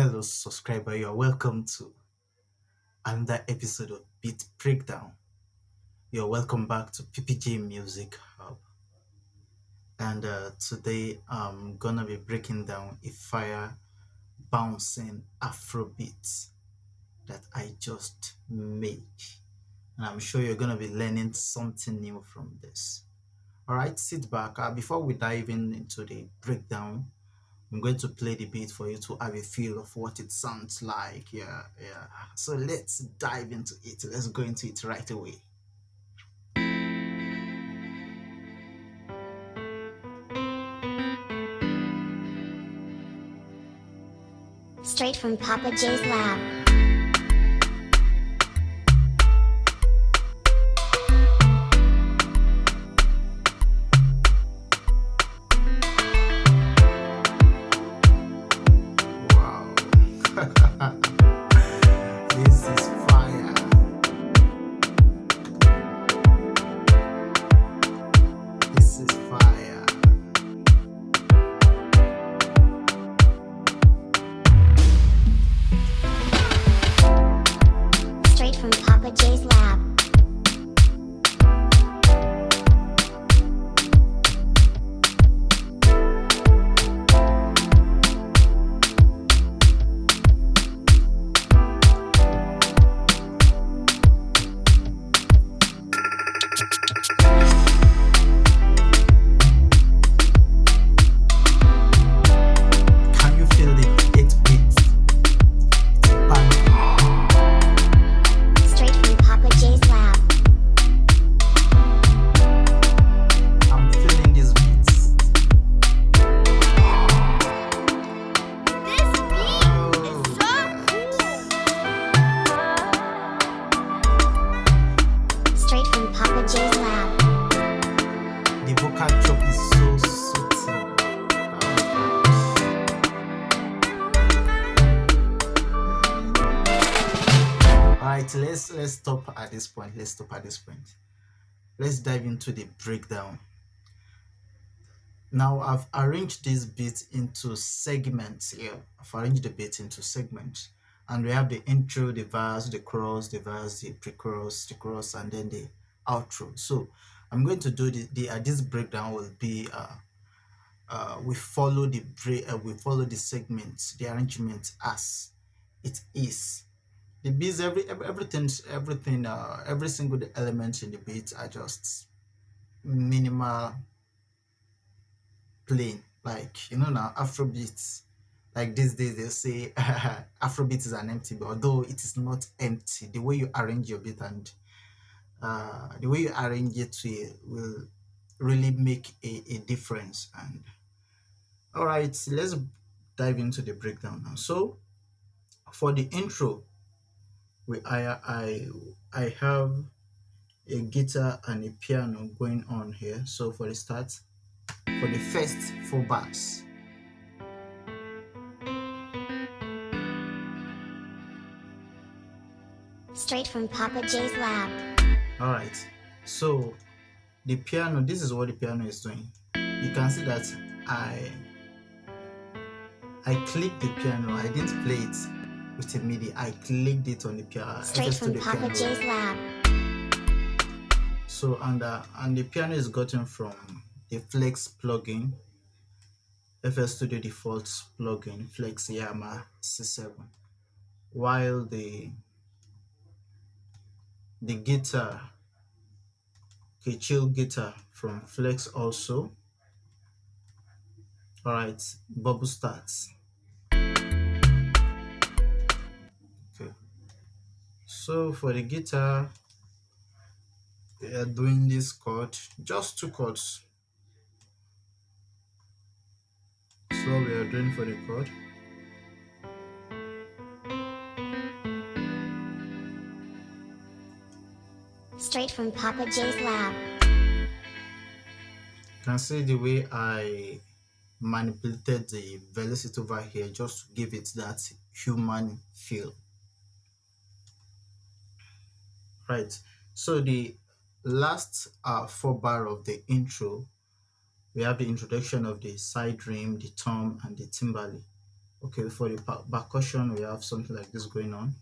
Hello, subscriber. You're welcome to another episode of Beat Breakdown. You're welcome back to PPJ Music Hub. And today I'm gonna be breaking down a fire bouncing Afro beat that I just made. And I'm sure you're gonna be learning something new from this. All right, sit back. Before we dive into the breakdown, I'm going to play the beat for you to have a feel of what it sounds like. Yeah. So let's dive into it. Let's go into it right away. Straight from Papa J's lab. Wow. This is fire. This is fire. Straight from Papa J's lab. Can you feel the 8 beats? Bang. Straight from Papa J's lab. I'm feeling these beats. This beat is so cool. Straight from Papa J's lab. The vocal chop is so soothing. Alright, let's stop at this point. Let's stop at this point. Let's dive into the breakdown. Now I've arranged this beat into segments here. I've arranged the beat into segments. And we have the intro, the verse, the chorus, the verse, the pre-chorus, the chorus, and then the outro. So I'm going to do this breakdown will be we follow we follow the segments, the arrangement as it is. The beats, everything, every single element in the beat are just minimal, plain. Like now, Afrobeats. Like these days, they say Afrobeat is an empty beat, although it is not empty. The way you arrange your beat and the way you arrange it will really make a difference. And all right, let's dive into the breakdown now. So for the intro, I have a guitar and a piano going on here. So for the start, for the first 4 bars, Straight from Papa J's lab. all right. So the piano, this is what the piano is doing. You can see that I clicked the piano. I didn't play it with a MIDI. I clicked it on the piano. Straight from Papa piano. J's lab. So and the piano is gotten from the Flex plugin, FS Studio Defaults plugin, Flex Yamaha C7. While the guitar, okay, chill guitar from Flex also. All right, bubble starts. Okay. So for the guitar, we are doing this chord, just 2 chords. So we are doing for the chord. Straight from Papa J's lab. You can see the way I manipulated the velocity over here just to give it that human feel. Right. So the last 4 bar of the intro, we have the introduction of the side rim, the tom, and the timbale. Okay, for the percussion, we have something like this going on.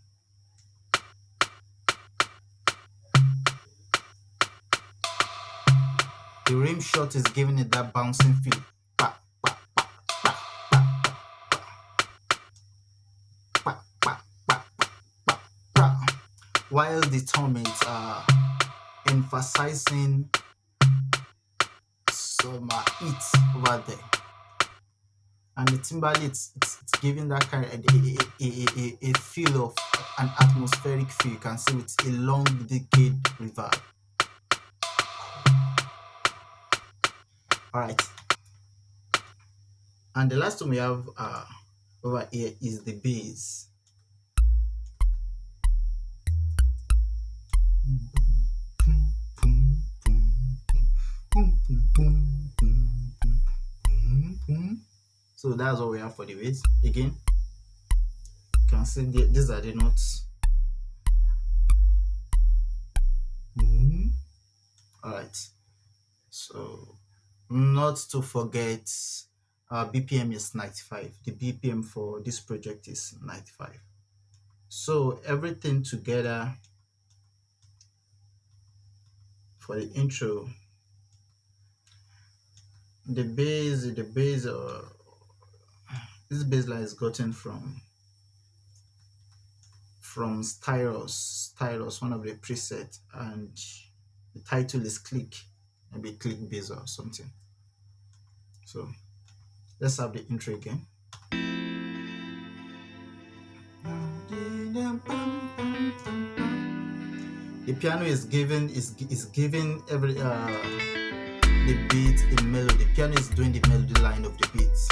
The rim shot is giving it that bouncing feel. Pa, pa, pa, pa, pa, pa, pa, pa, pa. While the tom is emphasizing some hits over there. And the timbali, it's giving that kind of a feel of an atmospheric feel. You can see with a long decade reverb. All right. And the last one we have over here is the bass. So that's what we have for the bass. Again, you can see these are the notes. All right. So not to forget, BPM is 95. The BPM for this project is 95. So everything together for the intro, the bass, this bass line is gotten from Stylus, one of the presets, and the title is Click, maybe Click Bass or something. So let's have the intro again. The piano is giving every the beat a melody. The piano is doing the melody line of the beats.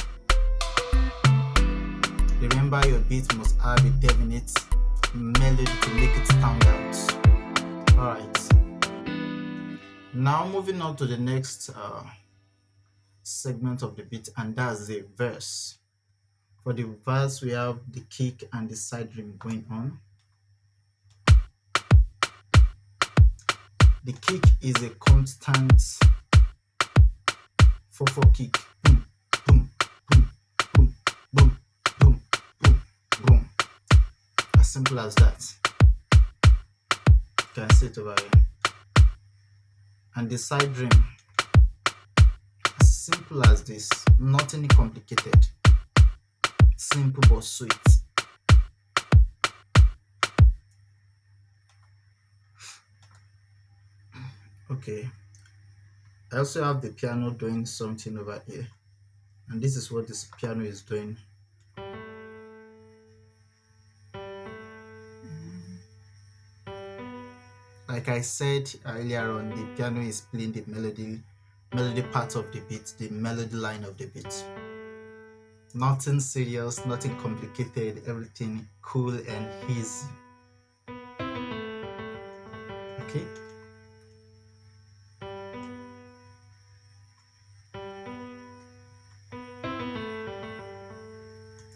Remember, your beat must have a definite melody to make it stand out. Alright. Now moving on to the next segment of the beat, and that's the verse. For the verse, we have the kick and the side rim going on. The kick is a constant 4/4 kick. Boom, boom, boom, boom, boom, boom, boom, boom. As simple as that. You can see it over here. And the side rim, as simple as this, nothing complicated. Simple but sweet. Okay. I also have the piano doing something over here. And this is what this piano is doing. Like I said earlier on, the piano is playing the melody part of the beat, the melody line of the beat. Nothing serious, nothing complicated, everything cool and easy. Okay.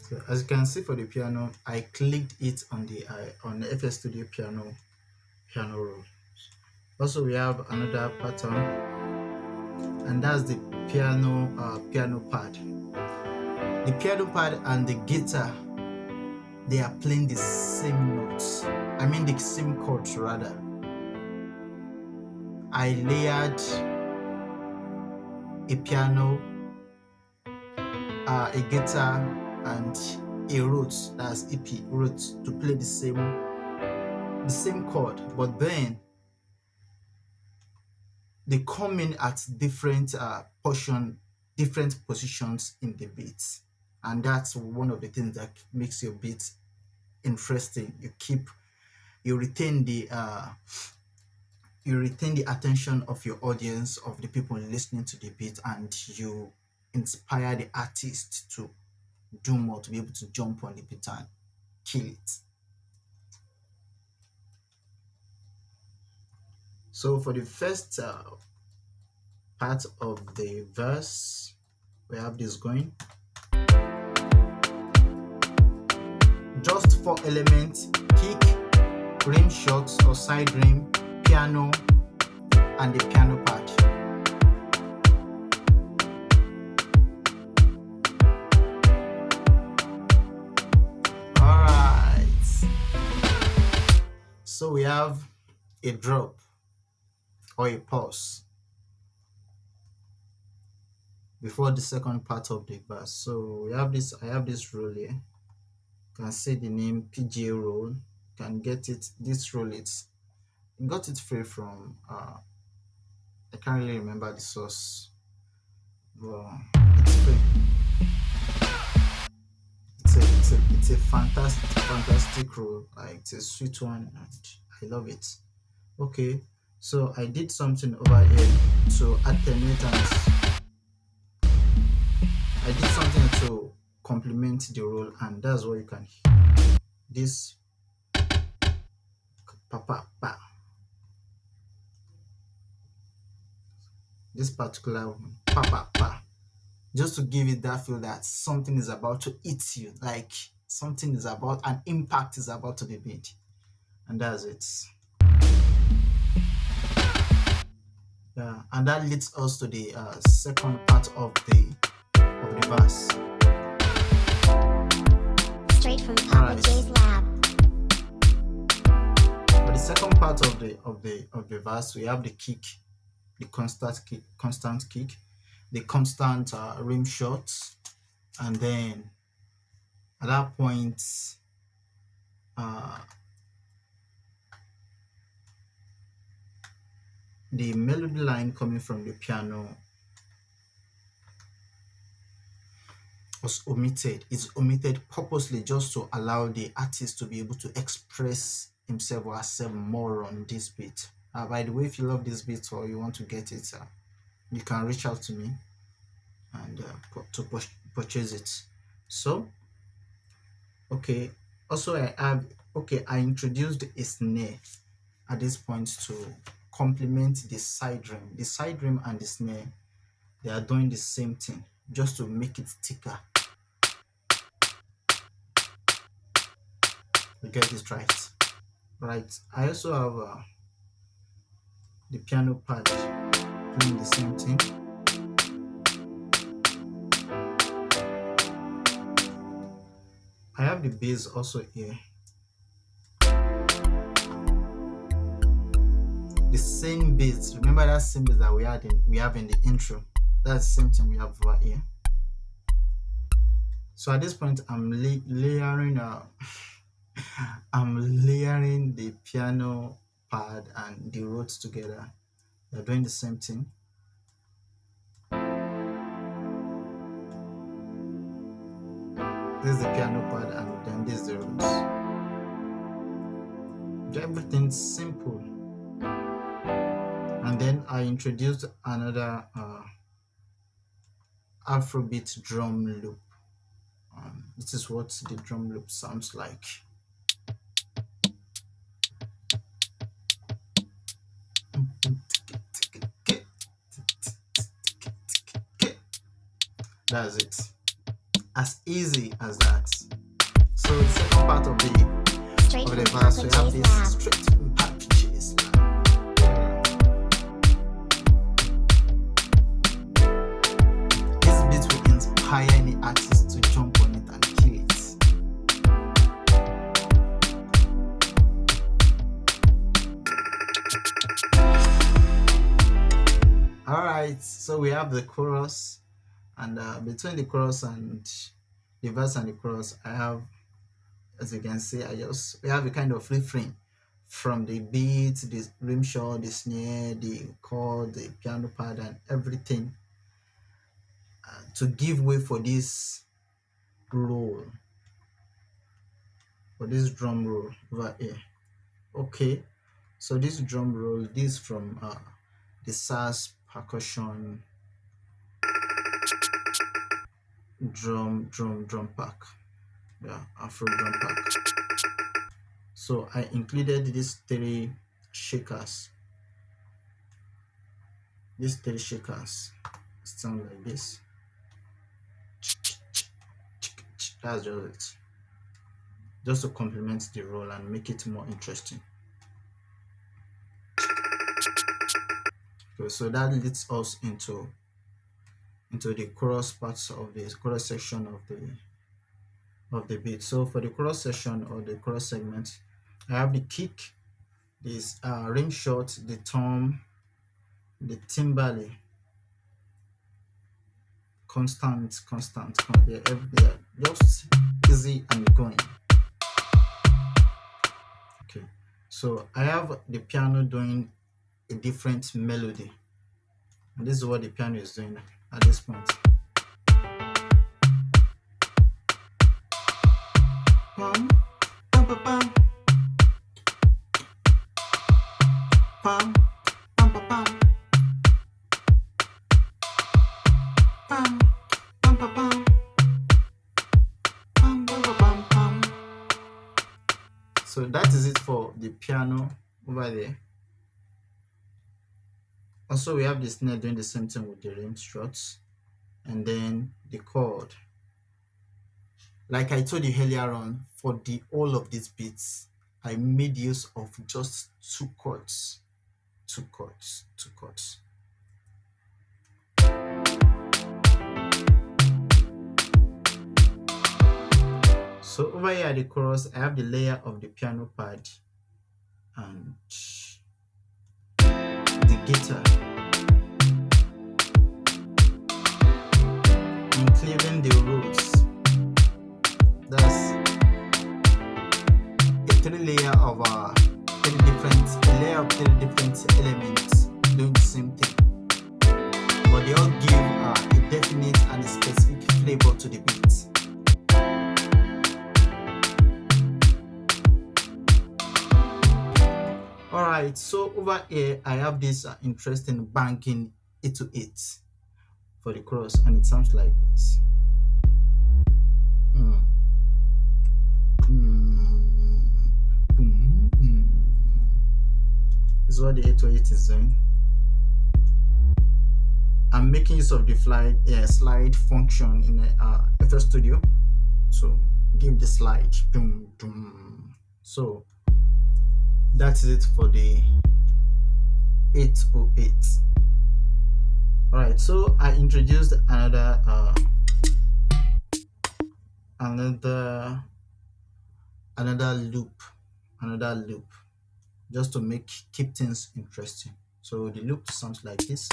So as you can see for the piano, I clicked it on the FL Studio piano roll. Also, we have another pattern, and that's the piano pad. The piano pad and the guitar, they are playing the same notes. I mean the same chords rather. I layered a piano, a guitar, and a roots, that's EP roots, to play the same chord, but then they come in at different different positions in the beats, and that's one of the things that makes your beat interesting. You retain the attention of your audience, of the people listening to the beat, and you inspire the artist to do more, to be able to jump on the beat and kill it. So for the first part of the verse, we have this going. Just 4 elements: kick, rim shots or side rim, piano, and the piano pad. So we have a drop or a pause before the second part of the verse. So we have this. I have this rule here. You can see the name PGA rule. You can get it. This rule it's got it free from. I can't really remember the source. But it's free. It's a fantastic rule. Like it's a sweet one, and I love it. Okay, so I did something over here to attenuate and I did something to complement the role, and that's what you can hear. This pa pa pa. This particular one, pa pa pa. Just to give it that feel that something is about to eat you, like something is about an impact is about to be made. And that's it. Yeah, and that leads us to the second part of the verse. Straight from Papa Alright. J's lab. For the second part of the verse, we have the kick, the constant kick, the constant rim shots, and then at that point, uh, the melody line coming from the piano was omitted. It's omitted purposely just to allow the artist to be able to express himself or herself more on this beat. By the way, if you love this beat or you want to get it, you can reach out to me and to purchase it. So, okay. Also, I introduced a snare at this point to complement the side rim. The side rim and the snare, they are doing the same thing, just to make it thicker. You get this right? Right. I also have the piano pad doing the same thing. I have the bass also here. The same bass. Remember that same bass that we have in the intro. That's the same thing we have over here. So at this point, I'm layering I'm layering the piano pad and the Rhodes together. They're doing the same thing. This is the piano pad and then this is the Rhodes. Everything's simple. And then I introduced another Afrobeat drum loop. This is what the drum loop sounds like. That's it. As easy as that. So the second part of Straight the from verse, Papa we have J's this lab. straight from Papa J's lab. This beat will inspire any artist to jump on it and kill it. Alright, so we have the chorus, and between the chorus and the verse and the chorus, I have, as you can see, we have a kind of refrain from the beat, the rim shot, the snare, the chord, the piano pad, and everything to give way for this roll, for this drum roll over here. Okay, so this drum roll, this from the SAS percussion drum pack. Yeah, Afro drum pack. So I included these three shakers. These three shakers sound like this. That's just it. Just to complement the roll and make it more interesting. Okay, so that leads us into the chorus parts of the chorus section of the beat. So for the chorus section or the chorus segment, I have the kick, This rim shot, the tom, the timbale, they're just easy and going. Okay, so I have the piano doing a different melody, and this is what the piano is doing at this point. Pam, pam, pam, pam, pam, pam, pam, pam, pam, pam, pam, pam, pam, pam, pam, pam. So that is it for the piano over there. Also, we have the snare doing the same thing with the rim struts, and then the chord. Like I told you earlier on, for the all of these beats, I made use of just two chords, two chords, two chords. So over here at the chorus, I have the layer of the piano pad and the guitar, including the roots. That's a layer of three different elements doing the same thing, but they all give a definite and a specific flavor to the beat. All right, so over here I have this interesting banking 808 for the chorus, and it sounds like this. Mm. This is what the 808 is doing. I'm making use of the slide function in FL Studio to give the slide. So that's it for the 808. All right, so I introduced another loop just to keep things interesting. So the loop sounds like this.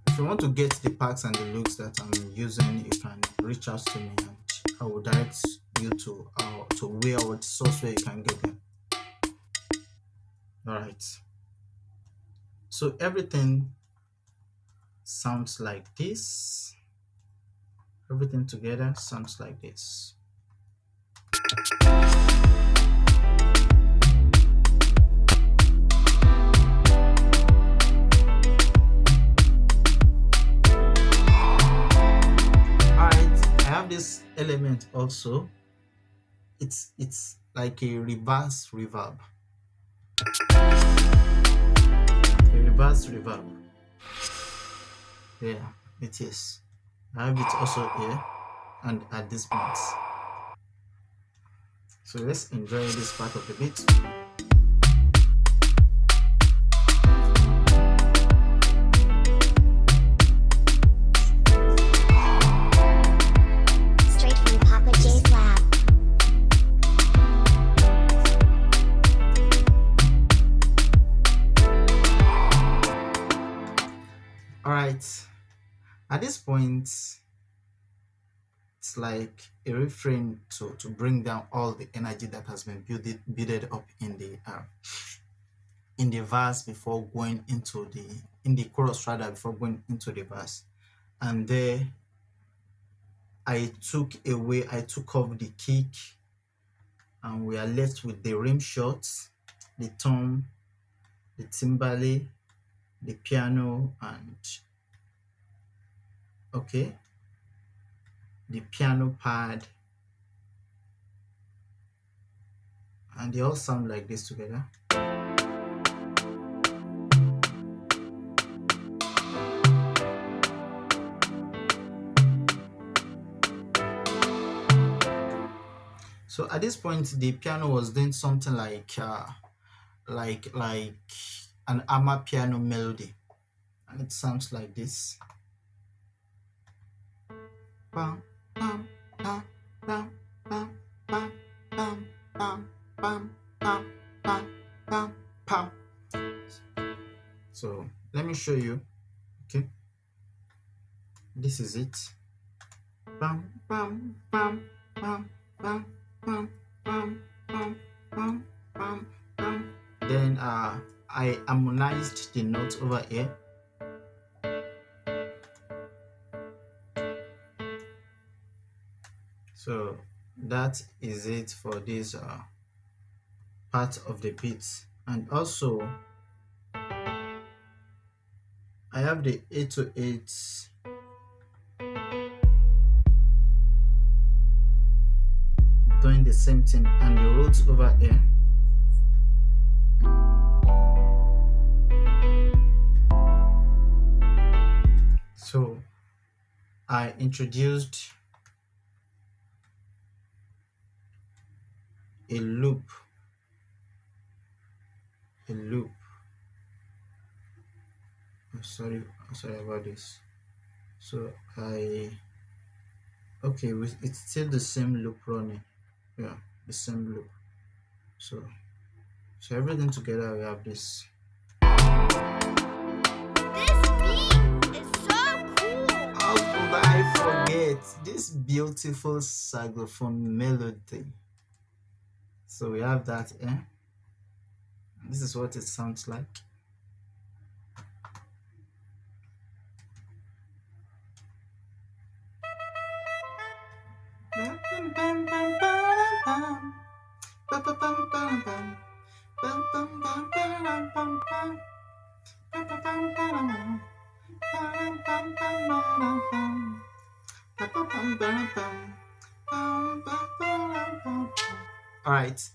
If you want to get the parts and the looks that I'm using, you can reach out to me and I will direct you to where or the source where you can get them. All right, so everything sounds like this. Everything together sounds like this. This element also, it's like a reverse reverb. Yeah, it is. I have it also here and at this point. So let's enjoy this part of the beat. At this point, it's like a refrain to bring down all the energy that has been builded up in the verse before going into the chorus, rather, before going into the verse. And there I took off the kick, and we are left with the rim shots, the tom, the timbale, the piano, and the piano pad, and they all sound like this together. So at this point, the piano was doing something like an amapiano melody, and it sounds like this. Bam, bam, bam, bam, bam, bam, bam, bam, bam, bam, bam, bam, bam. So let me show you. Okay, this is it. Bam, bam, bam, bam, bam, bam, bam, bam, bam, bam, bam. Then I harmonized the notes over here. So that is it for this part of the beat. And also I have the 808 doing the same thing, and the roots over here. So I introduced a loop. Sorry about this. So it's still the same loop running. Yeah, the same loop. So everything together we have this. This beat is so cool. How could I forget this beautiful saxophone melody? So we have that, this is what it sounds like. All right.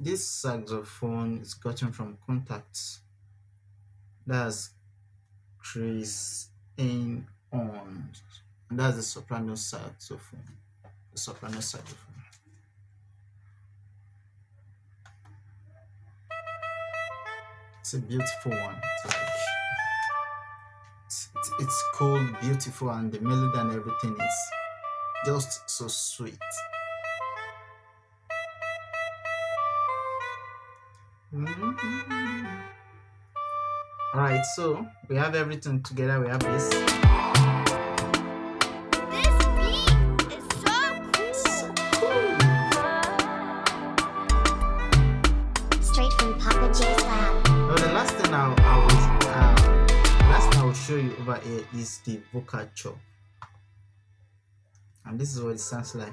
This saxophone is gotten from Contacts. That's Chris in on. And that's the soprano saxophone. The soprano saxophone. It's a beautiful one. It's cool, beautiful, and the melody and everything is just so sweet. All right, so we have everything together. We have this. This beat is so cool. Straight from Papa J's lab. Now the last thing I will show you over here is the vocal chop, and this is what it sounds like.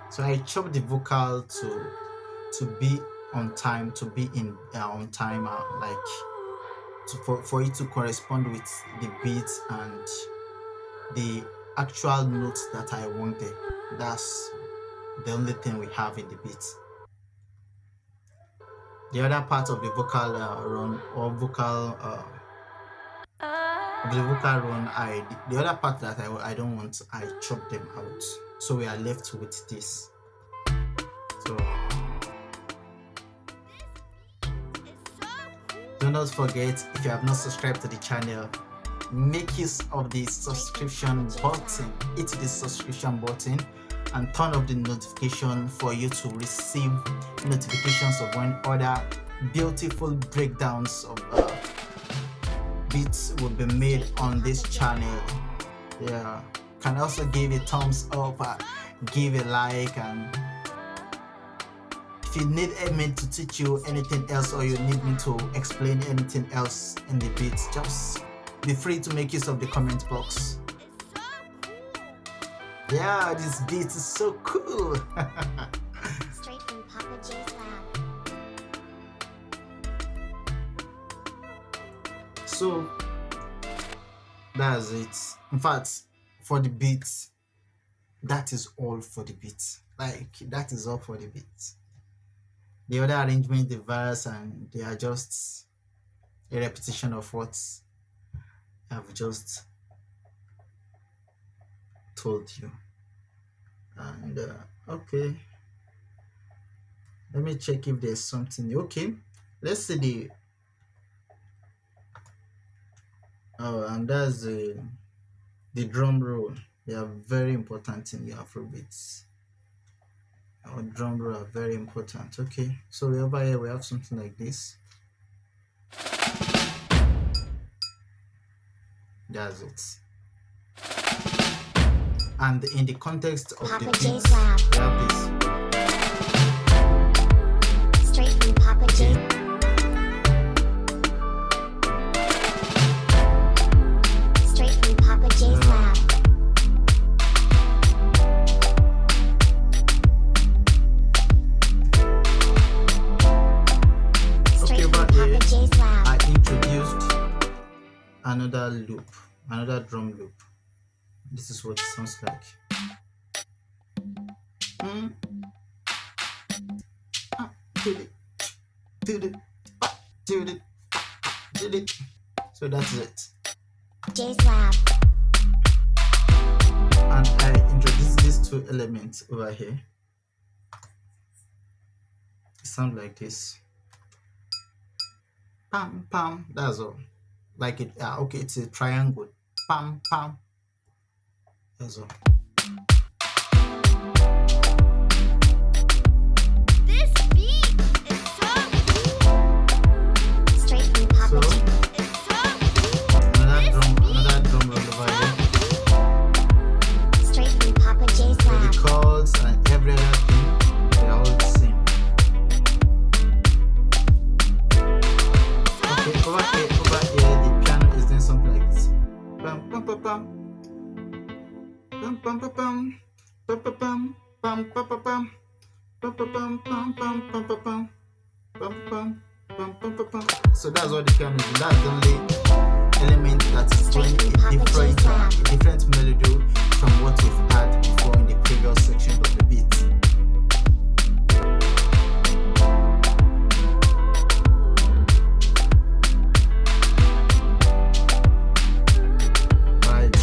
So I chop the vocal to be on time, to be in on time, for it to correspond with the beat and the actual notes that I wanted. That's the only thing we have in the beat. The other part of the vocal run or vocal the other part that I don't want, I chop them out. So we are left with this. So do not forget, if you have not subscribed to the channel, make use of the subscription button. Hit the subscription button and turn off the notification for you to receive notifications of when other beautiful breakdowns of beats will be made on this channel. Yeah, can also give a thumbs up, give a like, and if you need me to teach you anything else, or you need me to explain anything else in the beats, just be free to make use of the comment box. Yeah, this beat is so cool. Straight from Papa J's lab. So that's it. In fact, for the beats, that is all for the beats. That is all for the beats. The other arrangement, the verse, and they are just a repetition of what I've just told you. And okay, let me check if there's something. Okay, let's see Oh, and that's the drum roll. They are very important in the Afrobeats. Our drum roll are very important. Okay, so over here we have something like this. That's it. And in the context of the Papa beat, J's Lab. we have this. Straight from Papa J. Straight from Papa J's Lab. Okay, Straight from over here, Papa J's Lab. I introduced another loop, another drum loop. This is what it sounds like. Mm. Ah, did it, did it, ah, did it, ah, did it. So that's it. J's Lab. And I introduced these two elements over here. It sounds like this. Pam pam. That's all. Like it. Okay, it's a triangle. Pam pam. That's all. This beat is so cool. Straight from Papa So J. It's so cool. another drum roll over here. Straight from Papa J's With the Lab. chords and every other thing, they are all the same. Okay, over here, the piano is doing something like this. Bam, bam, bam, bam. Bam, bam, bam, bam. Bam, bam, bam. Bam, bam, bam, bam. Bam, bam, bam, bam, bam, bam, bam, bam. Bam, bam, bam, bam, bam, bam. So that's what the piano is doing. That's the only element that is doing a different melody from what we've had before in the previous section of the beat. Right.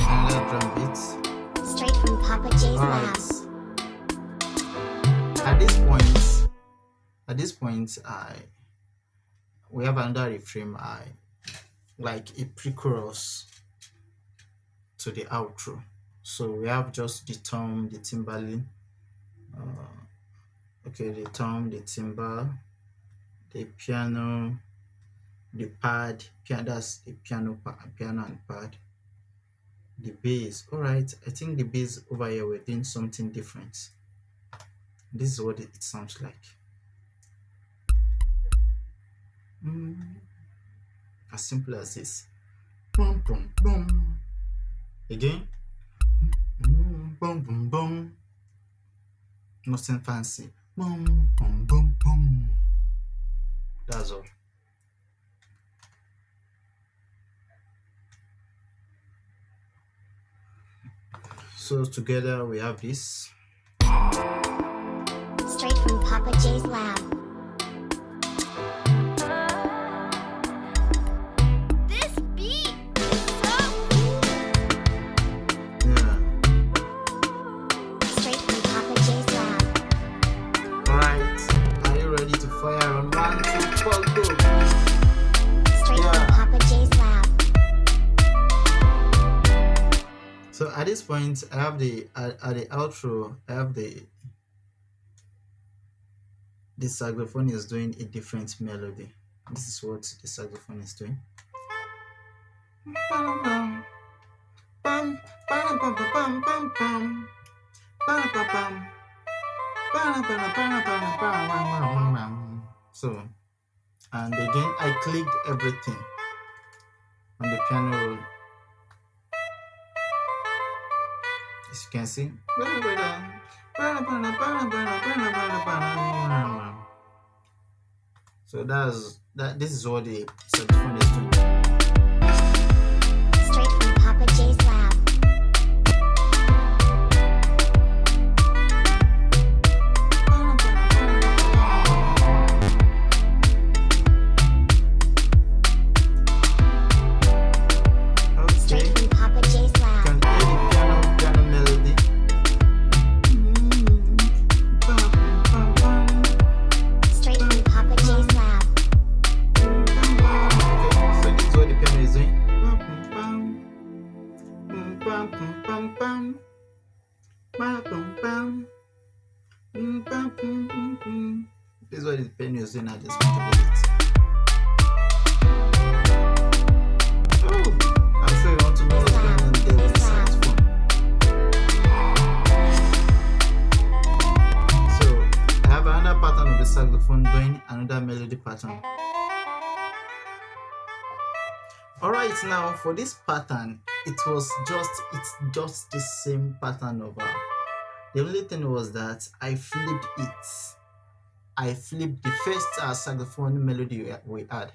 Another drum beat. Straight from Papa J's Lab. Alright. At this point, we have another refrain. Like a pre-chorus to the outro. So we have just the tom, the timbali, the tom, the timbal, the piano, the pad, that's the piano and pad, the bass. All right, I think the bass over here we're doing something different. This is what it sounds like. As simple as this. Boom, boom, boom. Again. Boom, boom, boom. Nothing fancy. Boom, boom, boom, boom. That's all. So together we have this. Straight from Papa J's Lab. This beat is so cool. Yeah. Straight from Papa J's Lab. Alright. Are you ready to fire on 1, 2, 4, go? Straight Yeah. from Papa J's Lab. So at this point I have at the outro I have the saxophone is doing a different melody. This is what the saxophone is doing. So, and again I clicked everything on the piano roll. As you can see. So this is what the saxophone is doing. Straight from Papa J's Lab. Okay. Straight from Papa J's You Lab. can hear the piano melody. Straight from Papa J's Lab. Okay, This is what the pen was doing at this point of it. Oh, I'm sure you want to know what's going on there with the saxophone. So I have another pattern of the saxophone doing another melody pattern. Alright, now for this pattern, it's just the same pattern over. The only thing was that I flipped it. I flipped the first saxophone melody we had.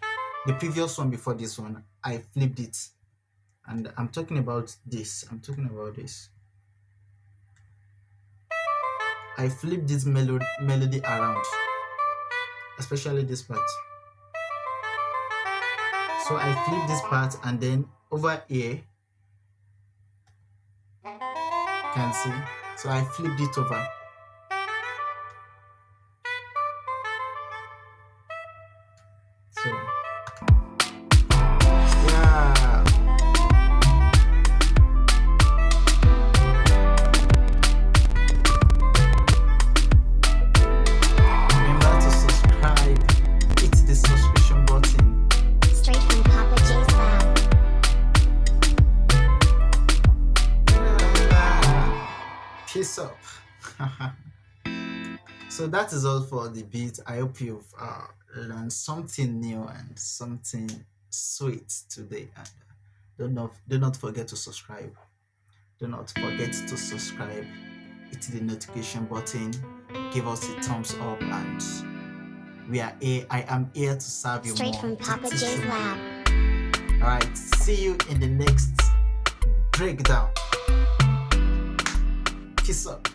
The previous one before this one, I flipped it. And I'm talking about this. I flipped this melody around, especially this part. So I flipped this part, and then over here, can see. So I flipped it over. So yeah. Remember to subscribe. Hit the subscription button. Straight from Papa J's lab. Peace up. So that is all for the beat. I hope you've learned something new and something sweet today. And do not forget to subscribe. Do not forget to subscribe. Hit the notification button. Give us a thumbs up, and we are here. I am here to serve you Straight more. from to Papa teach J's you. lab. All right. See you in the next breakdown. Peace up.